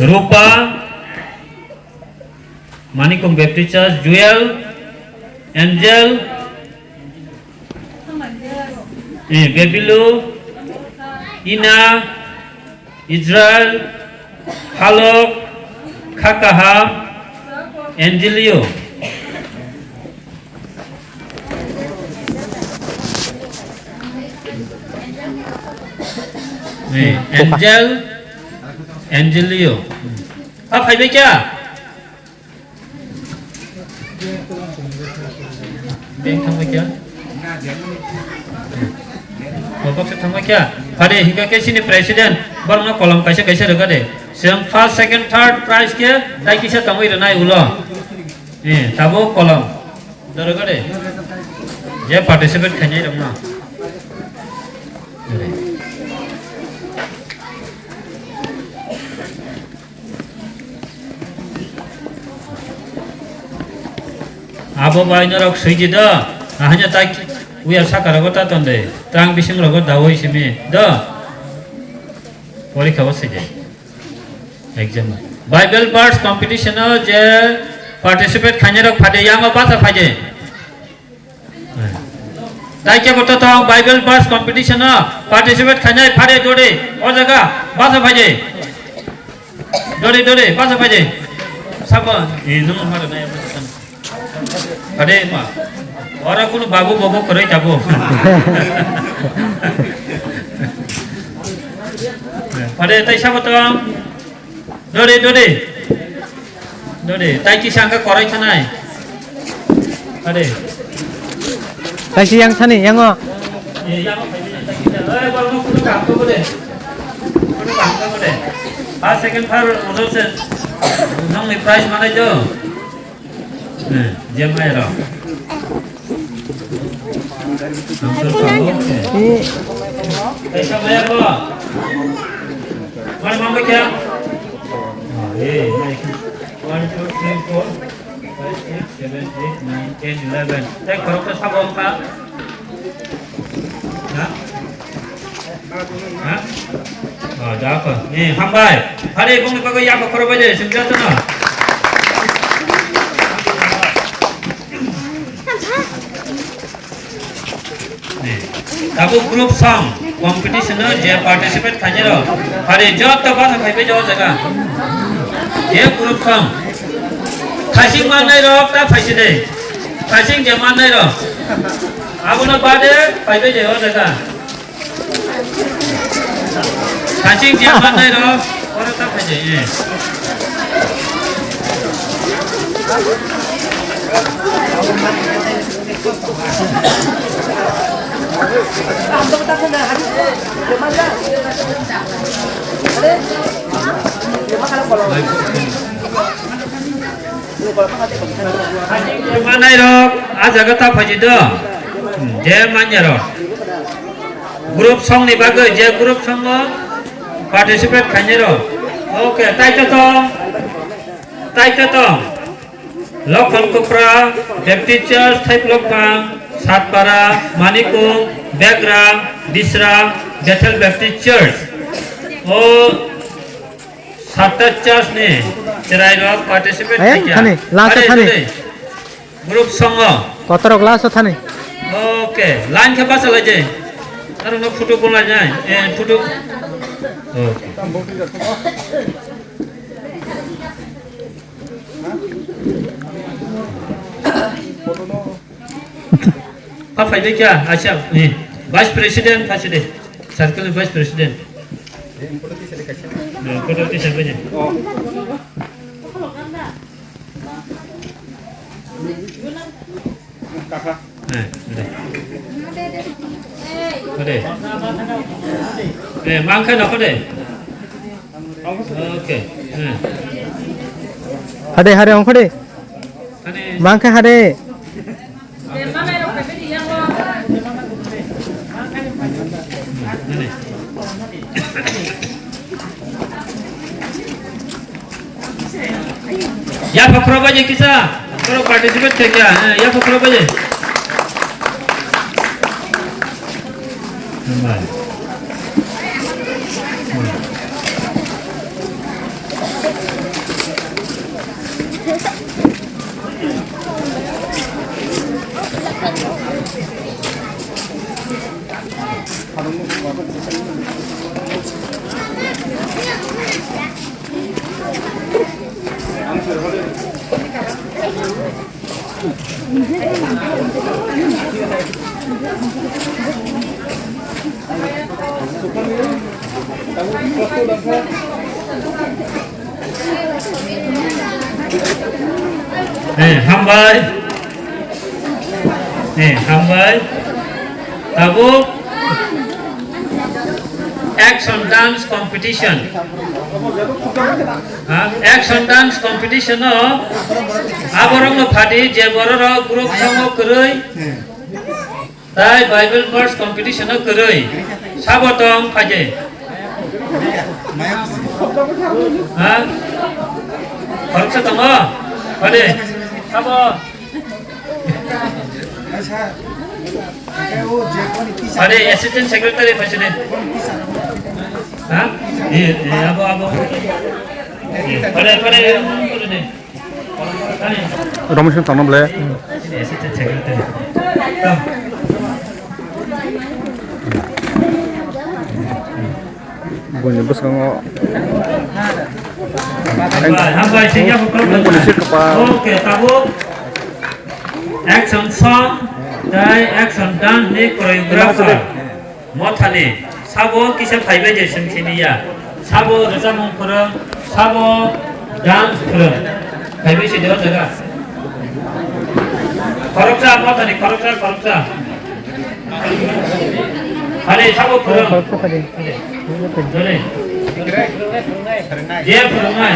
Rupa Manikong Baptist Church, Jewel, Angel, Bebilu, Ina, Israel, Halok, Kaham, Angelio. Angel, Angelio. Apa phải biết chưa? Bên không phải chưa? Bapak không phải chưa? Pada hingga ke sini presiden baru nak kolom kaisa được deh. Yang first, second, third prize kia, tai kisah tamu itu naik ulo. Tabu kolom, được deh. Dia participate kayaknya dong na. Abo buinobo suji dah, hanya tak uya sakar aku tak tahu deh. Terang bising aku tahu isimi dah. Boleh kau saja. Exam. Bible verse competition je participate khanya rok phade yang apa sah phade. Tak kya kota tahu Bible verse competition participate khanya phade dode. और जगह बासा phade. Dode बासा phade. Siapa? Ini mana naya macam. Ada mah orang kuno babu kerja jago. Ada tai siapa tu? Dode. Tai kisah angka korai canai. Ada. Tai kisah yang sana yang apa? Yang apa? Tai kisah. Baru kuno kampung boleh. Kuno kampung boleh. Pas second par urusan. Nong ni prize mana jo? Jam aja. पैसा भैया को one मांगो क्या 1 2 3 4 5 6 7 8 9 10 11 teh karo ke sabong ka oh dah apa nih hambai hari bung ni pakai apa karo baje senja tu na Tabu group song competition je participate khanya ro hari job to basa khai be jo jaga ye group song khasing manai ro ta phaisi de khasing je manai ro abono bade khai be je ho jaga khasing je manai ro ora ta phaisi ye Mana irok, aja kata fajido, je mana irok. Grup song ni bagai, je grup song participate khanya irok. Oke, tai catong. Lokal kopra, Baptist Church, Thai Lokpang, Satpara, Manikung, Begram, Disram, Bethel Baptist Church. Oh, Sata Church ni, cerai rock participate kiya. Thane, last thane. Group song. Kotorok last thane. Okay, line ke pasal aja. Aduh, nak foto pun aja. Foto. Okay. Apa faida क्या अच्छा vice president फासिदे circle vice president photo ती सब जे काका दे मांखा नको दे ओके हरे अंख दे मांखा हरे yapharo baje kisah kalau participate क्या yapharo baje 정말. hambai. Hambai. Tabuk action dance competition. Action dance competition no. Aborong phaidi je bororo group tongo khriwi. Tai Bible verse competition no khriwi. Sabotong phaidi. Khorcha tongo. Phaidi. Sabo. Phaidi assistant secretary phaidi. Abo. Phaidi. Romission tanam le. Assistant secretary. Buinobo sango. Hambai sehingga Oke, tabuk action song dan action dance ni choreographer mothani sabo kisah khaiwi je Chini ya sabo rwchapmung phurung sabo dance phurung khaiwi se dewa jaga koroksa mothani koroksa hari sabo phurung dole dia phurungai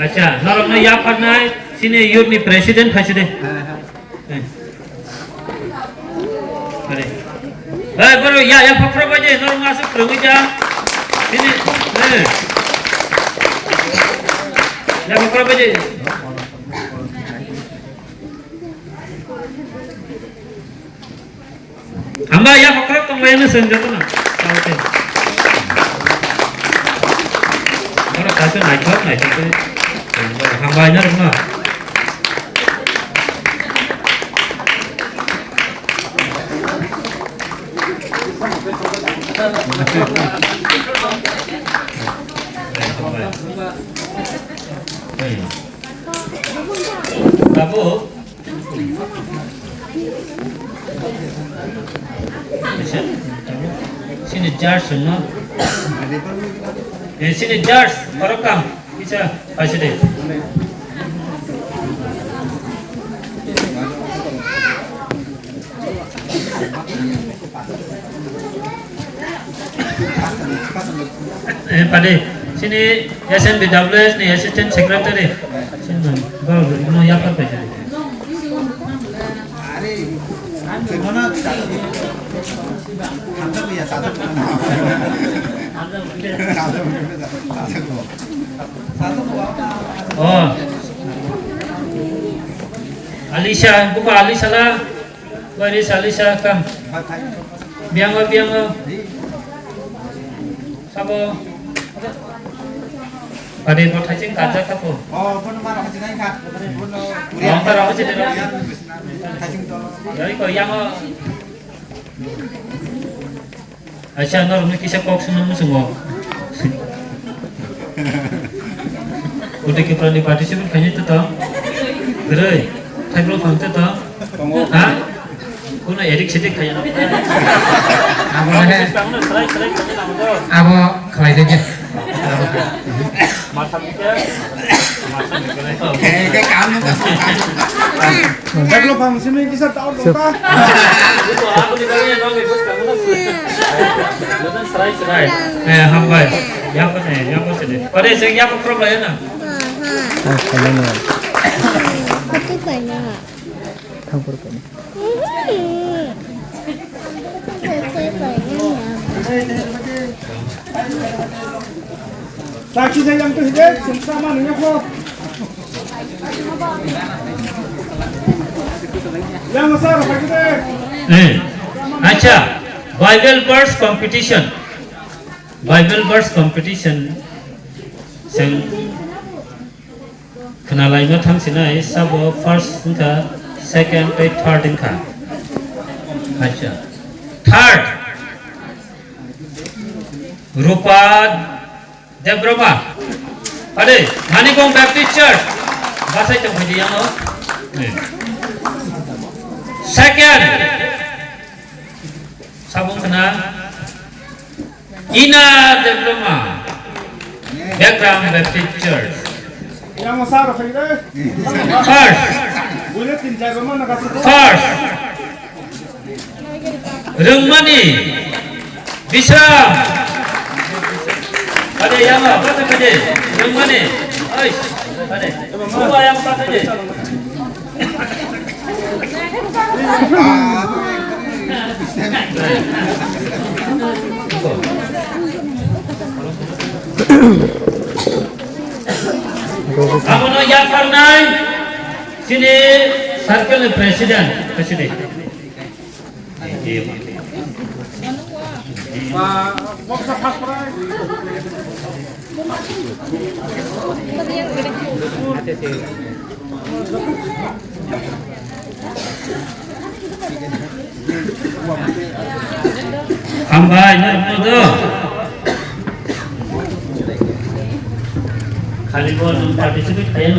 Acha, narokno yapharo sini youth ni president phaside. Baru ya yapharo baje narok masuk prengja. Sini. Yapharo baje. Hamba yapharo tongnairokno senjoto na. Oke. Orang kasih naik itu. Hambanya rumah. Kamu sini jar semua. Sini jars korokam bisa kasih deh. Pada sini SNBA ni assistant secretary. Sini baru yapharo kasih. Oh, Alisha, bukan Alisha lah. Where is Alisha? Come. Biang. Sabo. Pada buat hajing kaca kapo. Oh, pun mana hajing ni kan? Yang terang aja deh. Jadi kau yang Acha nor ni kisah kok senang semua. Udah kita pernah participate kayaknya itu tau. Gerai, table fangte tau. Hah? Kuna erik sedih kayaknya. Abo khaiwi deh. Masam kita. Cái cảm nó Table function ni kisah tahu tak? Itu aku di dalamnya bagi bos kamu lah. Jangan serai. Hambai. Yang apa sih? Pada saya yang problem lah. Kalau ni. Itu banyak. Tangpurkan. Lagi saya yang ketiga, sama dengan kau. Yang besar apa kita? Acha, Bible verse competition. Bible verse competition. Sing kenalai ngot hang sinai sabo first wngkha, second by third wngkha. Acha, third. Rupa Debroma. Ade, Manikong Baptist Church. Bahasa itu puji yang second, sabung kena Ina Debroma. Background Baptist Church. Yang besar apa kita? First, Boleh tinggal rumah nak kasih. first. Rungmani Bisram. Ade yang apa saja? Rungmani. Ais. Ade. Semua yang apa saja? Aboni yapharo Chini Circle President. Mau sepas perai. Hamba itu kali gua participate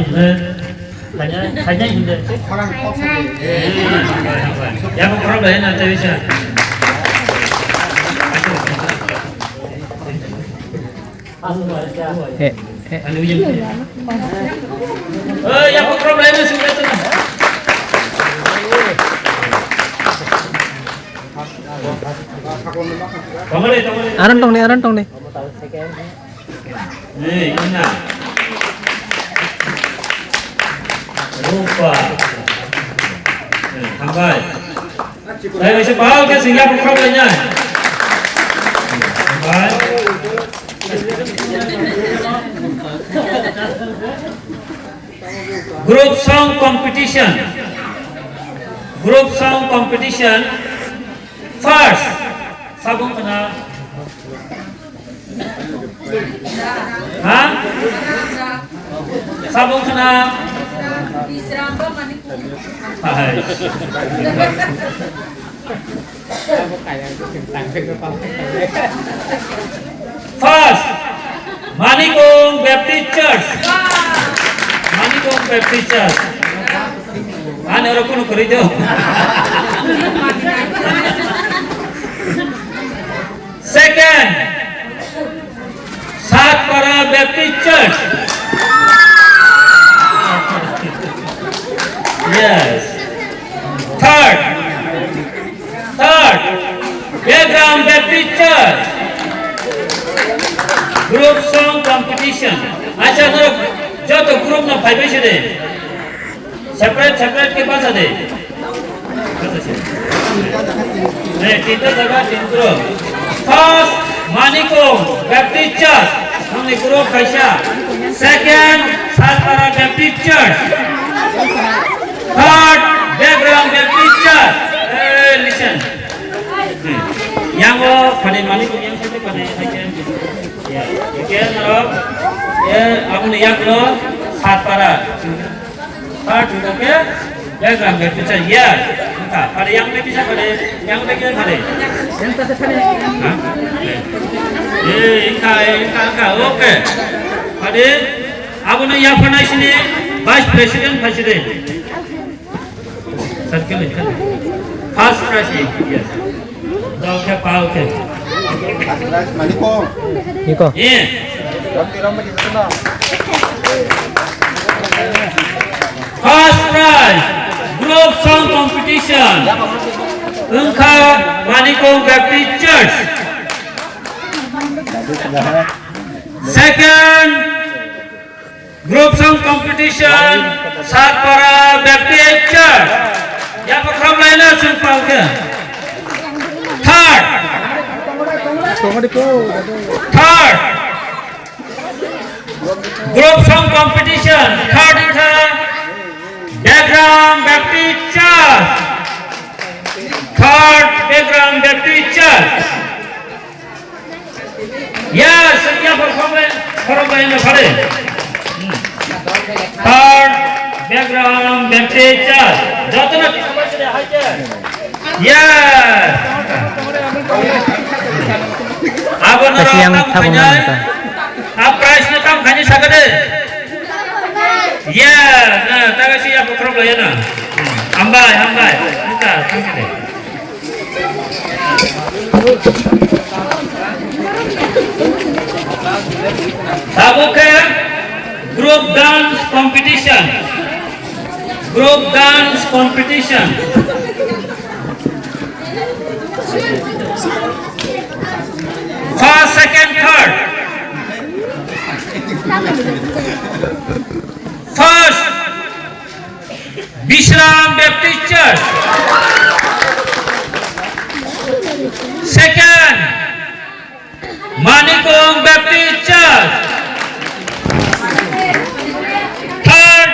hanya ini. Orang kau sendiri. Yang problem nanti bisa. Anu yang. Yang problem itu sudah tu. Aran tong nih. Ina. Rupa. Hambai. Saya masih pahal ke sehingga problemnya. Hambai. Group song competition. First, sabung kena. Hah? Sabung kena. Hai. First, Manikong Baptist Church. Naiwi khristo. Second, Satpara Baptist Church. Yes. Third, Background Baptist Church. Group song competition. Acha joto group na phaidi sede. Separate के पास आदे. तीन जगह तीन group. First, Manikong Baptist Church. हमने group कैसा? Second, Satpara Baptist Church. Third, Background Baptist Church. Listen. Yang वो pada Manikong yang siapa pada second? Ya, ikan narok. Aboni yang lo Satpara. Third juga ke? Background Baptist Church. Ya. Pada yang lagi siapa pada? Yang lagi pada? Yang tadi tadi. Ingka, oke. Pada Aboni yapharo sini Vice President. Circle itu. First President. Yes. Oke, oke. Manikong. Niko. Iya. First prize, group song competition. Wngkha Manikong Baptist Church. Second, group song competition Satpara Baptist Church. yapharo laina sungpal ke. Third. Group song competition. Third is background Baptist Church. Third background Baptist Church. Yes, yapharo laina phare. Third background Baptist Church. Joto na yes. Aboni Kasiang tam tabungan kanyai. kita. Price na tam kanyai sagade. Yes, nah, taga si yapharo laina. Ambai. Kita tangkade. Tabuke group dance competition. Group dance competition. First, second, third. First, Bishram Baptist Church. Second, Manikong Baptist Church. Third,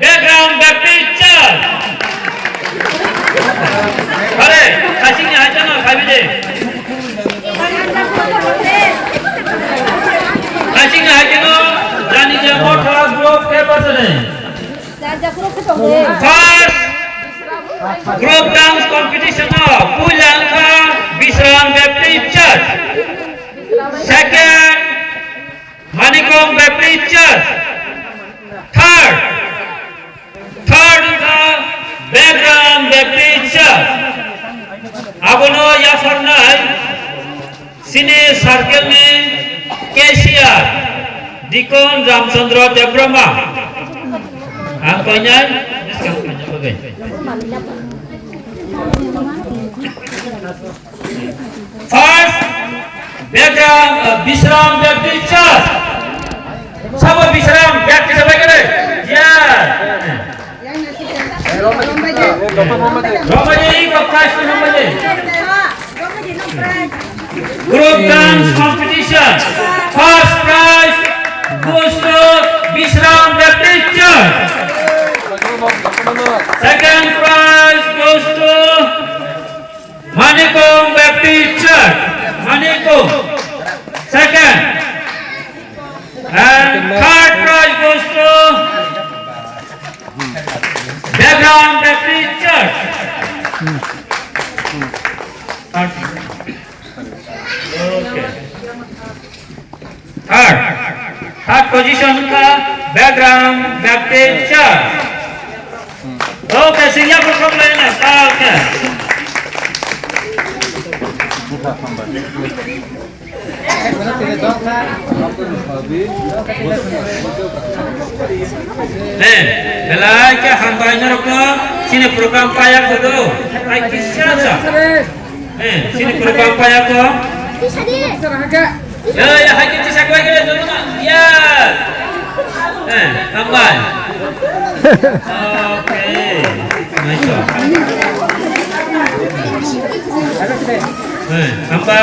background Baptist Church. Hare, kasih aja na phaidi. Kasih aja na, jani jago thora group ke pasane. First, group dance competition of wngkha Bishram Baptist Church. Second, Manikong Baptist Church. Third is the background Baptist Church. Abono yapharo Chini circle में cashier Dikon Ramchandra Debrama. Angkanya first background Bishram Baptist Church. Sabo Bishram Baptist apa kira? Ya. Romaji prize Romaji. Group dance competition. First prize goes to Bishram Baptist Church. Second prize goes to Manikong Baptist Church. Manikong. Second. And third prize goes to background Baptist Church. Okay. Third position का background Baptist Church. Okay, senior perform लेना. Okay. Belai ke tongnairokno sini program payah kodo. Ai kisah. Sini program payah ko. Ya hagi kisah ko kira joto na. Ya. Tambah. Okay. Nice. Tambah.